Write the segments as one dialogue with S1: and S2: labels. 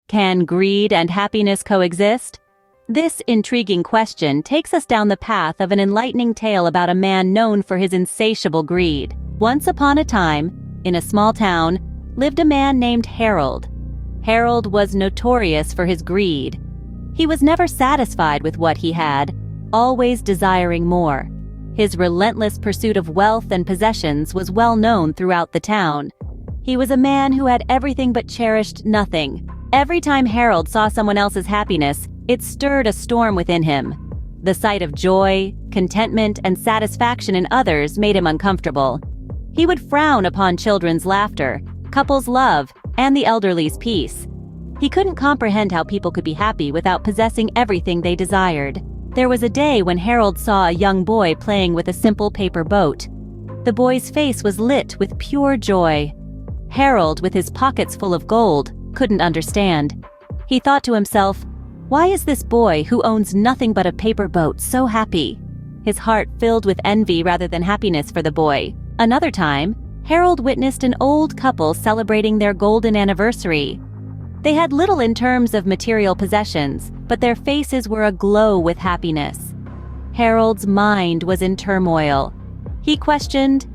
S1: Can greed and happiness coexist? This intriguing question takes us down the path of an enlightening tale about a man known for his insatiable greed. Once upon a time, in a small town, lived a man named Harold. Harold was notorious for his greed. He was never satisfied with what he had, always desiring more. His relentless pursuit of wealth and possessions was well known throughout the town. He was a man who had everything but cherished nothing. Every time Harold saw someone else's happiness, it stirred a storm within him. The sight of joy, contentment, and satisfaction in others made him uncomfortable. He would frown upon children's laughter, couples' love, and the elderly's peace. He couldn't comprehend how people could be happy without possessing everything they desired. There was a day when Harold saw a young boy playing with a simple paper boat. The boy's face was lit with pure joy. Harold, with his pockets full of gold, couldn't understand. He thought to himself, "Why is this boy who owns nothing but a paper boat so happy?" His heart filled with envy rather than happiness for the boy. Another time, Harold witnessed an old couple celebrating their golden anniversary. They had little in terms of material possessions, but their faces were aglow with happiness. Harold's mind was in turmoil. He questioned,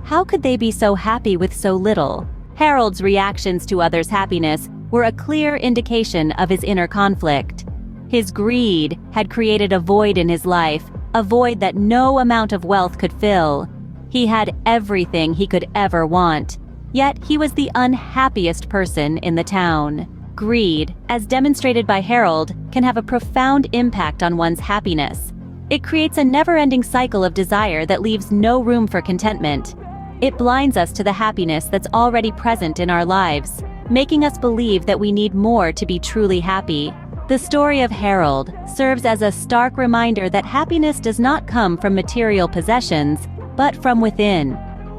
S1: how could they be so happy with so little? Harold's reactions to others' happiness were a clear indication of his inner conflict. His greed had created a void in his life, a void that no amount of wealth could fill. He had everything he could ever want, yet he was the unhappiest person in the town. Greed, as demonstrated by Harold, can have a profound impact on one's happiness. It creates a never-ending cycle of desire that leaves no room for contentment. It blinds us to the happiness that's already present in our lives, making us believe that we need more to be truly happy. The story of Harold serves as a stark reminder that happiness does not come from material possessions, but from within.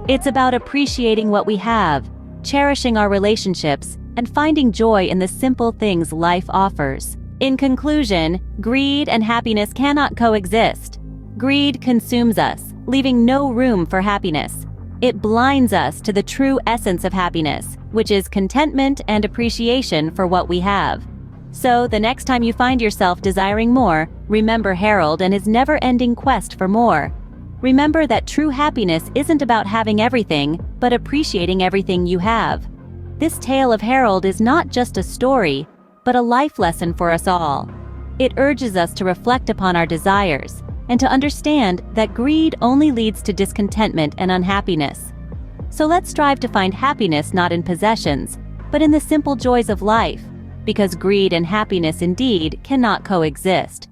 S1: It's about appreciating what we have, cherishing our relationships, and finding joy in the simple things life offers. In conclusion, greed and happiness cannot coexist. Greed consumes us, leaving no room for happiness. It blinds us to the true essence of happiness, which is contentment and appreciation for what we have. So, the next time you find yourself desiring more, remember Harold and his never-ending quest for more. Remember that true happiness isn't about having everything, but appreciating everything you have. This tale of Harold is not just a story, but a life lesson for us all. It urges us to reflect upon our desires, and to understand that greed only leads to discontentment and unhappiness. So let's strive to find happiness not in possessions, but in the simple joys of life, because greed and happiness indeed cannot coexist.